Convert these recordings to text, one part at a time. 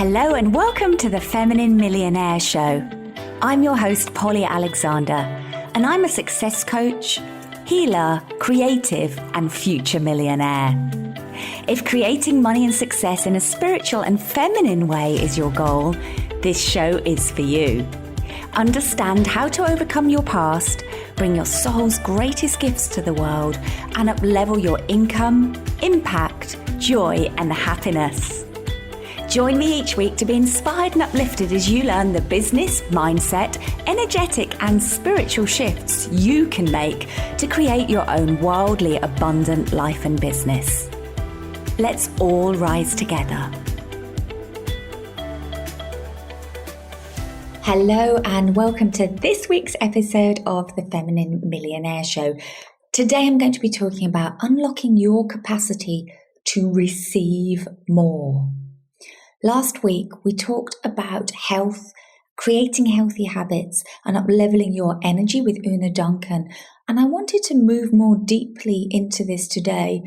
Hello and welcome to the Feminine Millionaire Show. I'm your host, Polly Alexander, and I'm a success coach, healer, creative, and future millionaire. If creating money and success in a spiritual and feminine way is your goal, this show is for you. Understand how to overcome your past, bring your soul's greatest gifts to the world, and up-level your income, impact, joy, and happiness. Join me each week to be inspired and uplifted as you learn the business, mindset, energetic, and spiritual shifts you can make to create your own wildly abundant life and business. Let's all rise together. Hello and welcome to this week's episode of the Feminine Millionaire Show. Today I'm going to be talking about unlocking your capacity to receive more. Last week, we talked about health, creating healthy habits, and up-leveling your energy with Una Duncan. And I wanted to move more deeply into this today,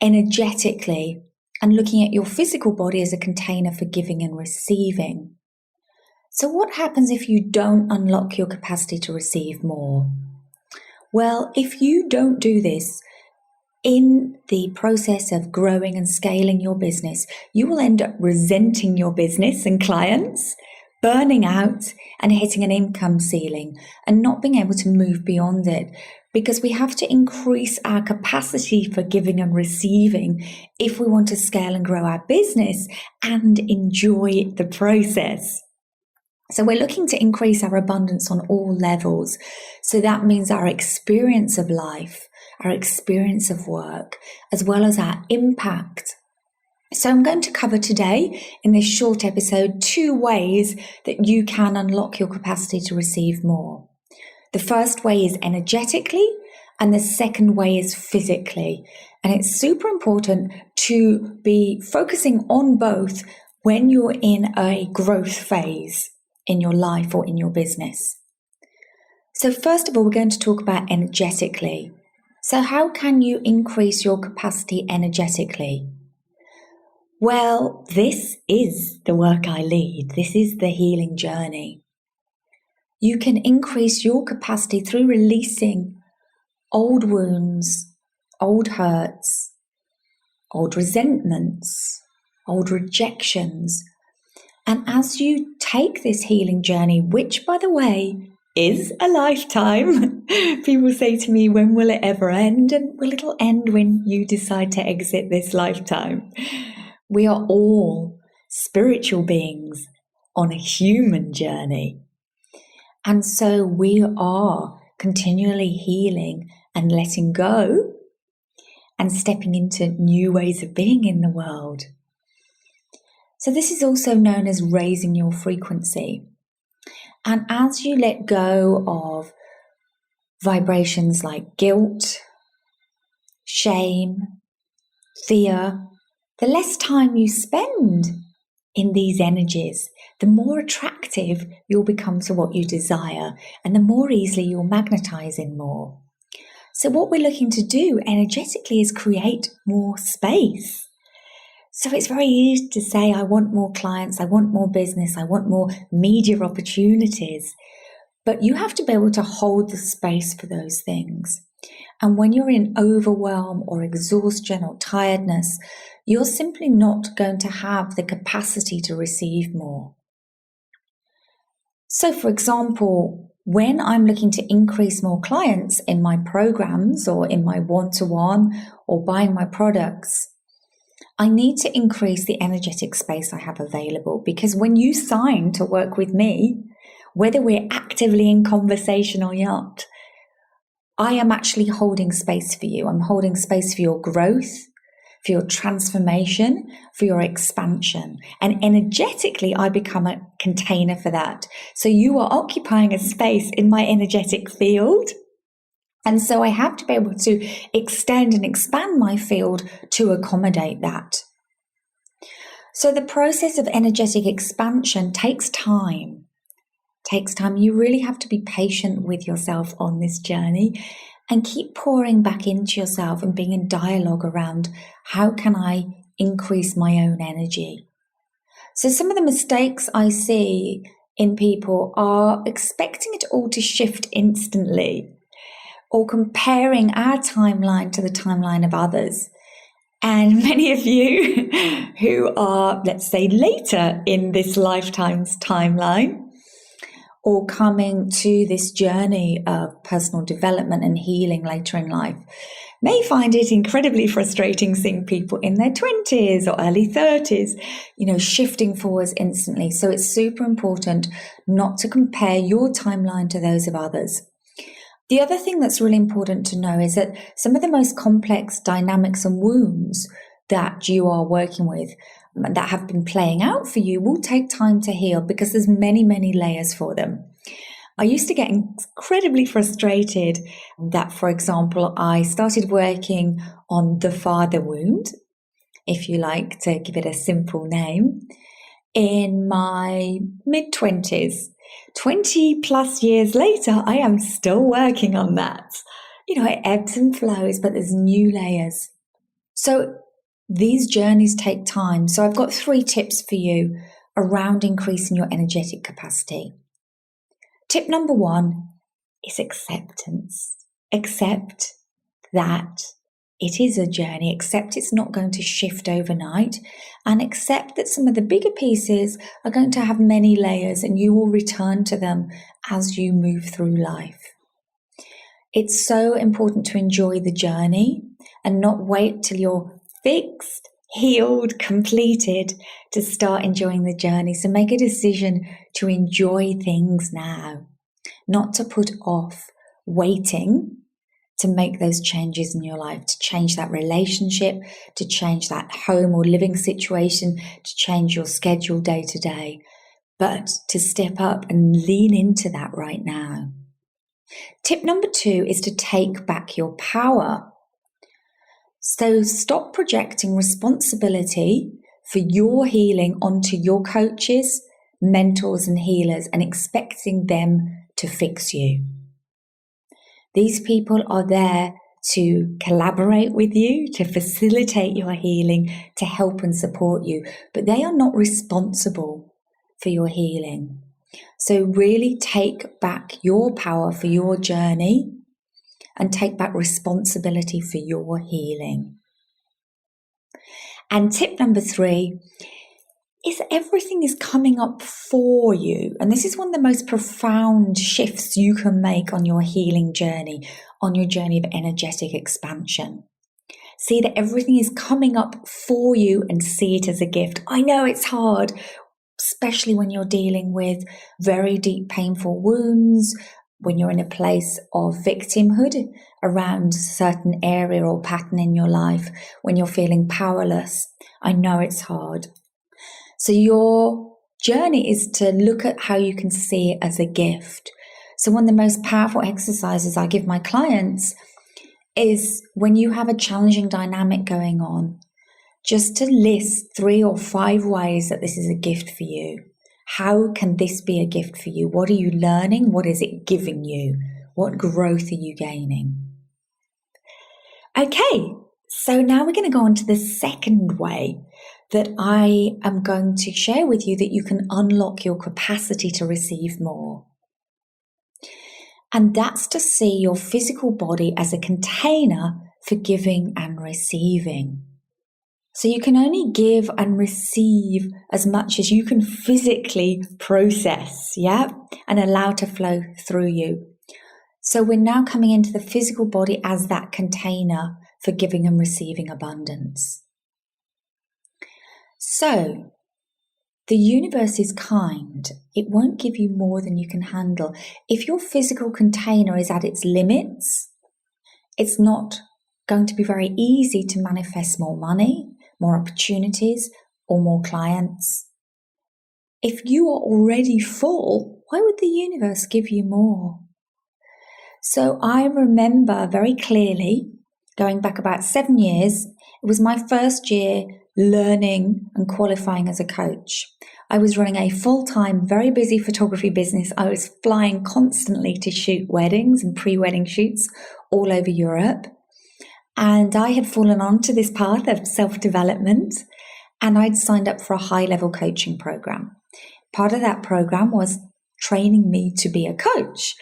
energetically, and looking at your physical body as a container for giving and receiving. So what happens if you don't unlock your capacity to receive more? Well, if you don't do this, in the process of growing and scaling your business, you will end up resenting your business and clients, burning out and hitting an income ceiling and not being able to move beyond it, because we have to increase our capacity for giving and receiving if we want to scale and grow our business and enjoy the process. So we're looking to increase our abundance on all levels. So that means our experience of life, our experience of work, as well as our impact. So I'm going to cover today in this short episode 2 ways that you can unlock your capacity to receive more. The first way is energetically, and the second way is physically. And it's super important to be focusing on both when you're in a growth phase in your life or in your business. So first of all, we're going to talk about energetically. So how can you increase your capacity energetically? Well, this is the work I lead. This is the healing journey. You can increase your capacity through releasing old wounds, old hurts, old resentments, old rejections. And as you take this healing journey, which, by the way, is a lifetime. People say to me, when will it ever end? And will it end when you decide to exit this lifetime? We are all spiritual beings on a human journey. And so we are continually healing and letting go and stepping into new ways of being in the world. So this is also known as raising your frequency. And as you let go of vibrations like guilt, shame, fear, the less time you spend in these energies, the more attractive you'll become to what you desire, and the more easily you'll magnetize in more. So what we're looking to do energetically is create more space. So it's very easy to say, I want more clients, I want more business, I want more media opportunities. But you have to be able to hold the space for those things. And when you're in overwhelm or exhaustion or tiredness, you're simply not going to have the capacity to receive more. So for example, when I'm looking to increase more clients in my programs or in my one-to-one or buying my products, I need to increase the energetic space I have available, because when you sign to work with me, whether we're actively in conversation or not, I am actually holding space for you. I'm holding space for your growth, for your transformation, for your expansion. And energetically, I become a container for that. So you are occupying a space in my energetic field. And so I have to be able to extend and expand my field to accommodate that. So the process of energetic expansion takes time. You really have to be patient with yourself on this journey and keep pouring back into yourself and being in dialogue around how can I increase my own energy. So some of the mistakes I see in people are expecting it all to shift instantly, or comparing our timeline to the timeline of others. And many of you who are, let's say, later in this lifetime's timeline, or coming to this journey of personal development and healing later in life, may find it incredibly frustrating seeing people in their 20s or early 30s, shifting forwards instantly. So it's super important not to compare your timeline to those of others. The other thing that's really important to know is that some of the most complex dynamics and wounds that you are working with that have been playing out for you will take time to heal, because there's many, many layers for them. I used to get incredibly frustrated that, for example, I started working on the father wound, if you like to give it a simple name, in my mid-20s. 20 plus years later, I am still working on that. It ebbs and flows, but there's new layers. So these journeys take time. So I've got 3 tips for you around increasing your energetic capacity. Tip number 1 is acceptance. Accept that it is a journey. Accept it's not going to shift overnight, and accept that some of the bigger pieces are going to have many layers, and you will return to them as you move through life. It's so important to enjoy the journey and not wait till you're fixed, healed, completed to start enjoying the journey. So make a decision to enjoy things now, not to put off waiting to make those changes in your life, to change that relationship, to change that home or living situation, to change your schedule day to day, but to step up and lean into that right now. Tip number 2 is to take back your power. So stop projecting responsibility for your healing onto your coaches, mentors, and healers and expecting them to fix you. These people are there to collaborate with you, to facilitate your healing, to help and support you, but they are not responsible for your healing. So really take back your power for your journey and take back responsibility for your healing. And tip number 3 is everything is coming up for you. And this is one of the most profound shifts you can make on your healing journey, on your journey of energetic expansion. See that everything is coming up for you and see it as a gift. I know it's hard, especially when you're dealing with very deep, painful wounds, when you're in a place of victimhood around a certain area or pattern in your life, when you're feeling powerless. I know it's hard. So your journey is to look at how you can see it as a gift. So one of the most powerful exercises I give my clients is when you have a challenging dynamic going on, just to list 3 or 5 ways that this is a gift for you. How can this be a gift for you? What are you learning? What is it giving you? What growth are you gaining? Okay, so now we're going to go on to the second way that I am going to share with you that you can unlock your capacity to receive more. And that's to see your physical body as a container for giving and receiving. So you can only give and receive as much as you can physically process, and allow to flow through you. So we're now coming into the physical body as that container for giving and receiving abundance. So the universe is kind. It won't give you more than you can handle. If your physical container is at its limits, it's not going to be very easy to manifest more money, more opportunities, or more clients. If you are already full, why would the universe give you more? So I remember very clearly, going back about 7 years, it was my first year learning and qualifying as a coach. I was running a full-time, very busy photography business. I was flying constantly to shoot weddings and pre-wedding shoots all over Europe. And I had fallen onto this path of self-development. and I'd signed up for a high-level coaching program. Part of that program was training me to be a coach.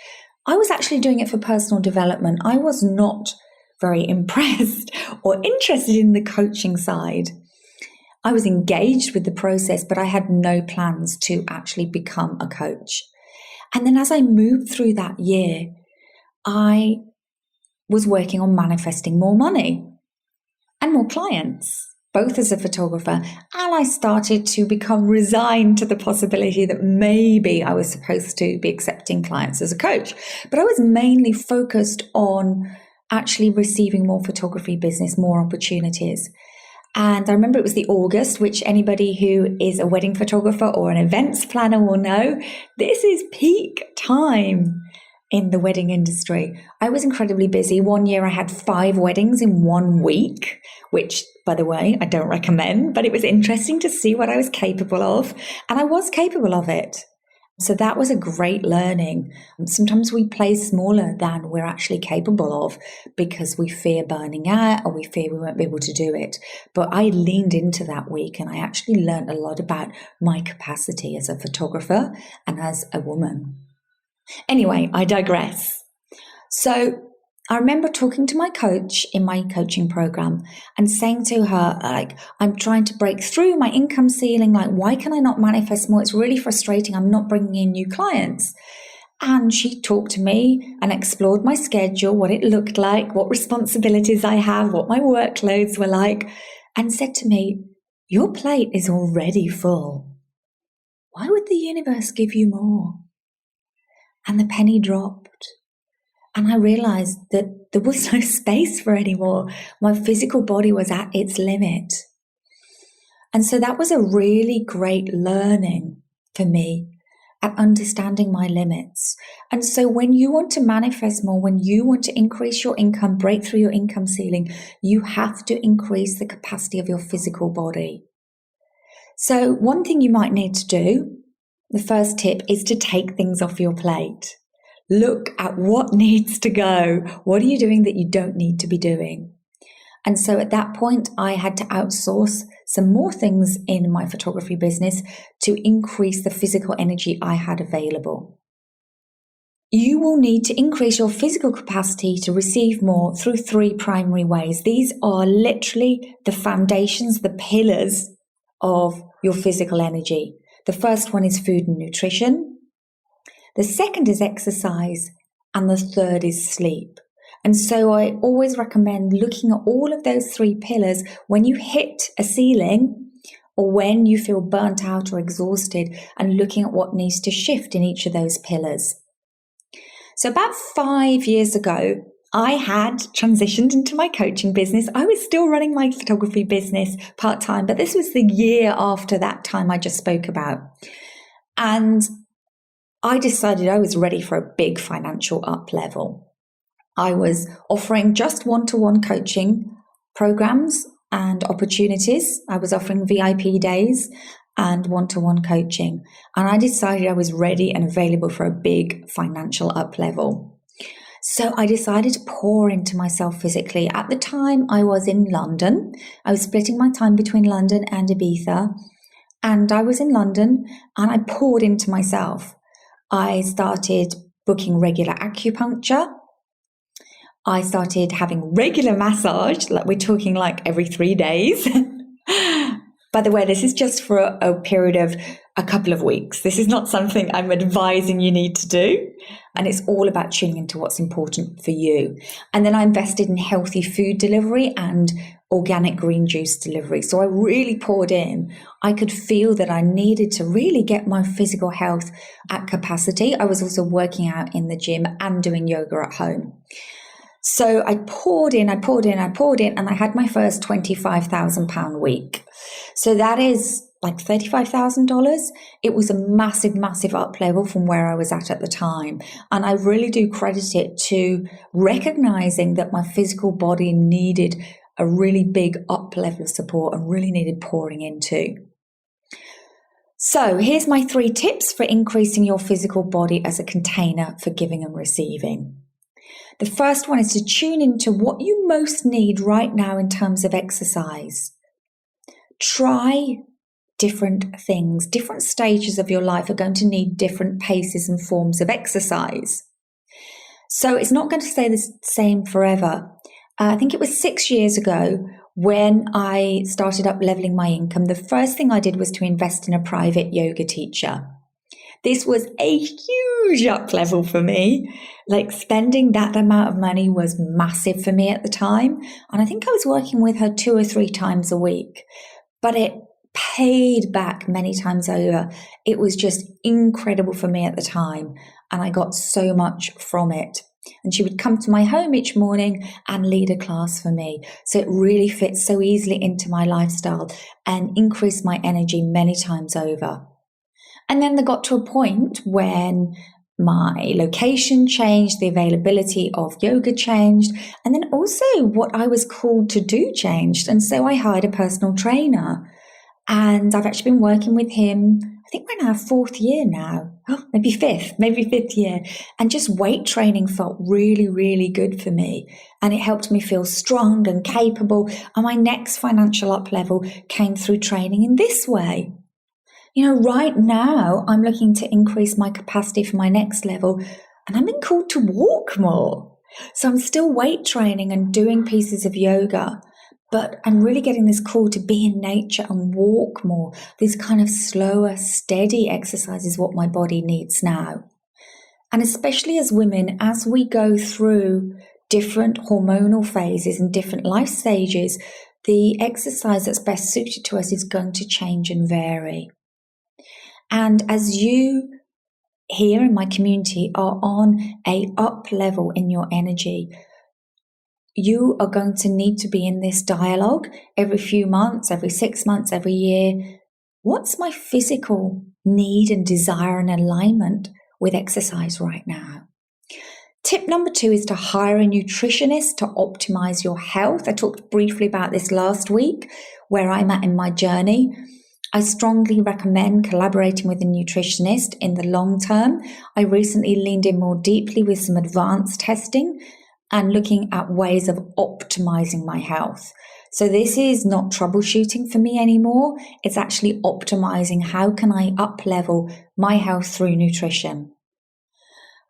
I was actually doing it for personal development. I was not very impressed or interested in the coaching side. I was engaged with the process, but I had no plans to actually become a coach. And then as I moved through that year, I was working on manifesting more money and more clients, both as a photographer, and I started to become resigned to the possibility that maybe I was supposed to be accepting clients as a coach. But I was mainly focused on actually receiving more photography business, more opportunities. And I remember it was the August, which anybody who is a wedding photographer or an events planner will know, this is peak time in the wedding industry. I was incredibly busy. One year I had 5 weddings in 1 week, which, by the way, I don't recommend, but it was interesting to see what I was capable of. And I was capable of it. So that was a great learning. Sometimes we play smaller than we're actually capable of because we fear burning out or we fear we won't be able to do it. But I leaned into that week and I actually learned a lot about my capacity as a photographer and as a woman. Anyway, I digress. So I remember talking to my coach in my coaching program and saying to her, like, I'm trying to break through my income ceiling. Like, why can I not manifest more? It's really frustrating. I'm not bringing in new clients. And she talked to me and explored my schedule, what it looked like, what responsibilities I have, what my workloads were like, and said to me, your plate is already full. Why would the universe give you more? And the penny dropped. And I realized that there was no space for any more. My physical body was at its limit. And so that was a really great learning for me at understanding my limits. And so when you want to manifest more, when you want to increase your income, break through your income ceiling, you have to increase the capacity of your physical body. So one thing you might need to do, the first tip, is to take things off your plate. Look at what needs to go. What are you doing that you don't need to be doing? And so at that point, I had to outsource some more things in my photography business to increase the physical energy I had available. You will need to increase your physical capacity to receive more through 3 primary ways. These are literally the foundations, the pillars of your physical energy. The first one is food and nutrition. The second is exercise, and the third is sleep. And so I always recommend looking at all of those 3 pillars when you hit a ceiling or when you feel burnt out or exhausted, and looking at what needs to shift in each of those pillars. So about 5 years ago, I had transitioned into my coaching business. I was still running my photography business part-time, but this was the year after that time I just spoke about. And I decided I was ready for a big financial up level. I was offering just one-to-one coaching programs and opportunities. I was offering VIP days and one-to-one coaching. And I decided I was ready and available for a big financial up level. So I decided to pour into myself physically. At the time, I was in London. I was splitting my time between London and Ibiza. And I was in London and I poured into myself. I started booking regular acupuncture. I started having regular massage, like we're talking like every 3 days. By the way, this is just for a period of a couple of weeks. This is not something I'm advising you need to do. And it's all about tuning into what's important for you. And then I invested in healthy food delivery and organic green juice delivery. So I really poured in. I could feel that I needed to really get my physical health at capacity. I was also working out in the gym and doing yoga at home. So I poured in, and I had my first £25,000 week. So that is like $35,000. It was a massive, massive up level from where I was at the time. And I really do credit it to recognizing that my physical body needed a really big up level of support and really needed pouring into. So here's my 3 tips for increasing your physical body as a container for giving and receiving. The first one is to tune into what you most need right now in terms of exercise. try different things. Different stages of your life are going to need different paces and forms of exercise. So it's not going to stay the same forever. I think it was 6 years ago when I started up leveling my income. The first thing I did was to invest in a private yoga teacher. This was a huge up level for me. Like, spending that amount of money was massive for me at the time. And I think I was working with her 2 or 3 times a week, but it paid back many times over. It was just incredible for me at the time. And I got so much from it. And she would come to my home each morning and lead a class for me. So it really fits so easily into my lifestyle and increased my energy many times over. And then they got to a point when my location changed, the availability of yoga changed, and then also what I was called to do changed. And so I hired a personal trainer. And I've actually been working with him, I think we're in our 4th year now. Oh, maybe 5th year. And just weight training felt really, really good for me. And it helped me feel strong and capable. And my next financial up level came through training in this way. You know, right now I'm looking to increase my capacity for my next level, and I'm being called to walk more. So I'm still weight training and doing pieces of yoga, but I'm really getting this call to be in nature and walk more. This kind of slower, steady exercise is what my body needs now. And especially as women, as we go through different hormonal phases and different life stages, the exercise that's best suited to us is going to change and vary. And as you here in my community are on a up level in your energy, you are going to need to be in this dialogue every few months, every 6 months, every year. What's my physical need and desire and alignment with exercise right now? Tip number 2 is to hire a nutritionist to optimize your health. I talked briefly about this last week, where I'm at in my journey. I strongly recommend collaborating with a nutritionist in the long term. I recently leaned in more deeply with some advanced testing and looking at ways of optimizing my health. So this is not troubleshooting for me anymore. It's actually optimizing how can I up level my health through nutrition.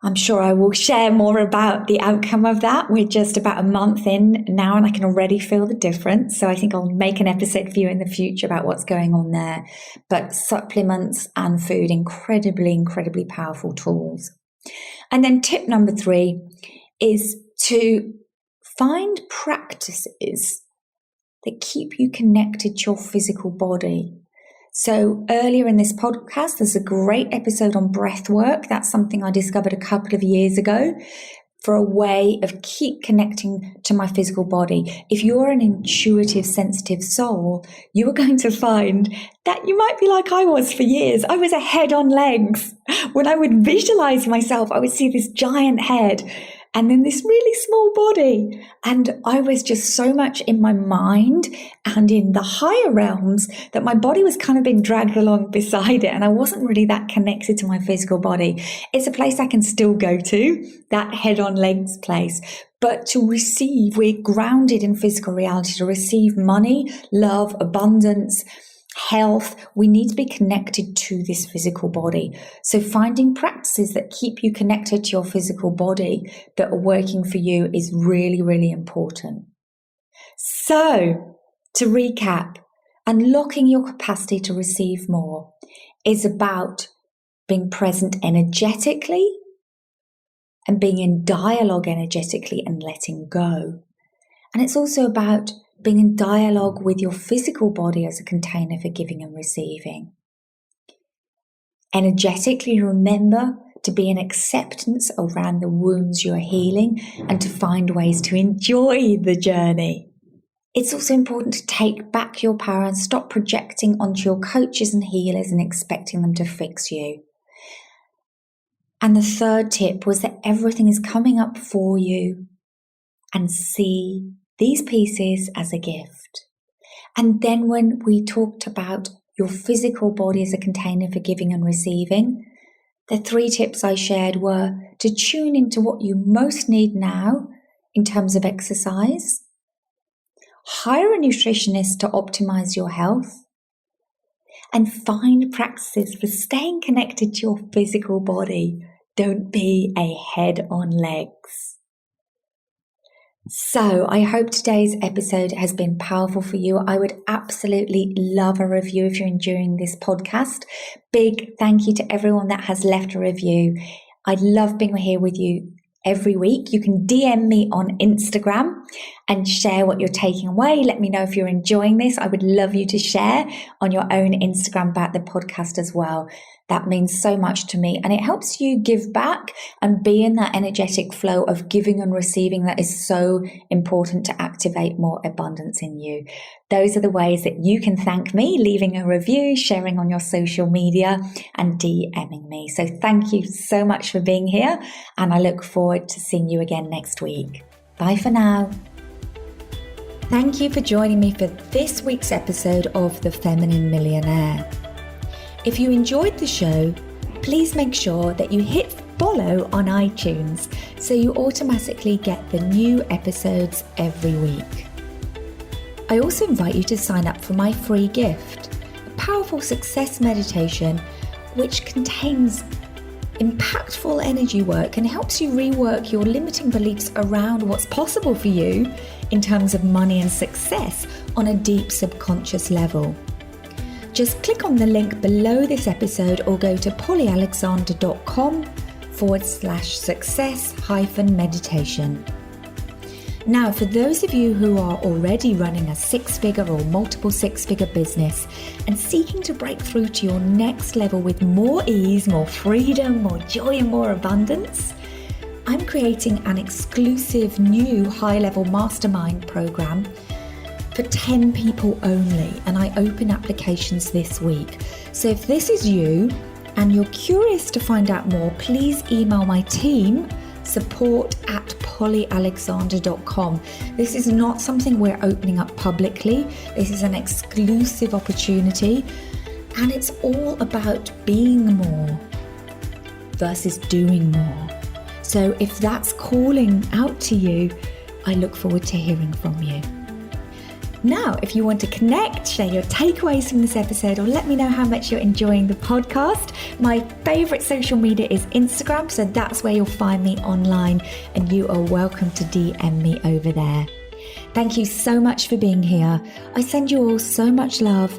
I'm sure I will share more about the outcome of that. We're just about a month in now and I can already feel the difference. So I think I'll make an episode for you in the future about what's going on there. But supplements and food, incredibly, incredibly powerful tools. And then tip number 3 is to find practices that keep you connected to your physical body. So earlier in this podcast, there's a great episode on breath work. That's something I discovered a couple of years ago for a way of keep connecting to my physical body. If you're an intuitive, sensitive soul, you are going to find that you might be like I was for years. I was a head on legs. When I would visualize myself, I would see this giant head and then this really small body. And I was just so much in my mind and in the higher realms that my body was kind of being dragged along beside it. And I wasn't really that connected to my physical body. It's a place I can still go to, that head on legs place. But to receive, we're grounded in physical reality. To receive money, love, abundance, health, we need to be connected to this physical body. So finding practices that keep you connected to your physical body that are working for you is really, really important. So to recap, unlocking your capacity to receive more is about being present energetically and being in dialogue energetically and letting go. And it's also about being in dialogue with your physical body as a container for giving and receiving. Energetically, remember to be in acceptance around the wounds you're healing and to find ways to enjoy the journey. It's also important to take back your power and stop projecting onto your coaches and healers and expecting them to fix you. And the third tip was that everything is coming up for you, and see these pieces as a gift. And then when we talked about your physical body as a container for giving and receiving, the 3 tips I shared were to tune into what you most need now in terms of exercise, hire a nutritionist to optimize your health, and find practices for staying connected to your physical body. Don't be a head on legs. So I hope today's episode has been powerful for you. I would absolutely love a review if you're enjoying this podcast. Big thank you to everyone that has left a review. I love being here with you every week. You can DM me on Instagram and share what you're taking away. Let me know if you're enjoying this. I would love you to share on your own Instagram about the podcast as well. That means so much to me, and it helps you give back and be in that energetic flow of giving and receiving that is so important to activate more abundance in you. Those are the ways that you can thank me: leaving a review, sharing on your social media, and DMing me. So thank you so much for being here, and I look forward to seeing you again next week. Bye for now. Thank you for joining me for this week's episode of The Feminine Millionaire. If you enjoyed the show, please make sure that you hit follow on iTunes so you automatically get the new episodes every week. I also invite you to sign up for my free gift, a powerful success meditation which contains impactful energy work and helps you rework your limiting beliefs around what's possible for you in terms of money and success on a deep subconscious level. Just click on the link below this episode or go to polyalexandre.com/success-meditation. Now, for those of you who are already running a six-figure or multiple six-figure business and seeking to break through to your next level with more ease, more freedom, more joy, and more abundance, I'm creating an exclusive new high-level mastermind program for 10 people only, and I open applications this week. So if this is you and you're curious to find out more, please email my team, support@polyalexandre.com. This is not something we're opening up publicly. This is an exclusive opportunity, and it's all about being more versus doing more. So if that's calling out to you, I look forward to hearing from you. Now, if you want to connect, share your takeaways from this episode, or let me know how much you're enjoying the podcast, my favorite social media is Instagram, so that's where you'll find me online, and you are welcome to DM me over there. Thank you so much for being here. I send you all so much love,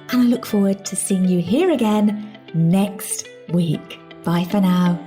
and I look forward to seeing you here again next week. Bye for now.